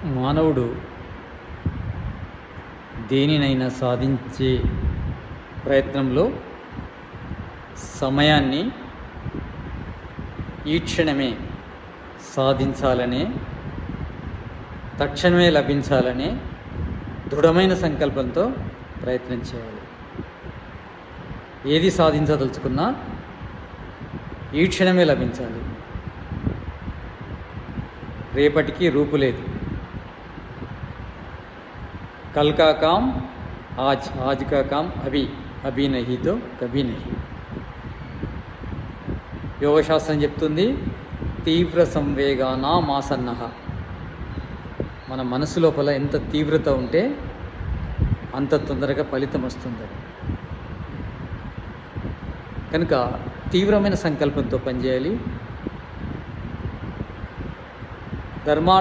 మానవుడు దేనినైనా సాధించే ప్రయత్నంలో సమయాన్ని ఈ క్షణమే సాధించాలనే, తక్షణమే లభించాలనే దృఢమైన సంకల్పంతో ప్రయత్నం చేయాలి. ఏది సాధించదలుచుకున్నా ఈ క్షణమే లభించాలి. రేపటికి రూపు లేదు. కల్ కా కామ్ ఆజ్, ఆజ్ కా కామ్ అభి, అభి నహీ తో కభీ నహీ. యోగశాస్త్రం చెప్తుంది, తీవ్ర సంవేగానాం ఆసన్నః. మన మనసు లోపల ఎంత తీవ్రత ఉంటే అంత తొందరగా ఫలితం వస్తుంది. కనుక తీవ్రమైన సంకల్పంతో పనిచేయాలి. ధర్మార్థ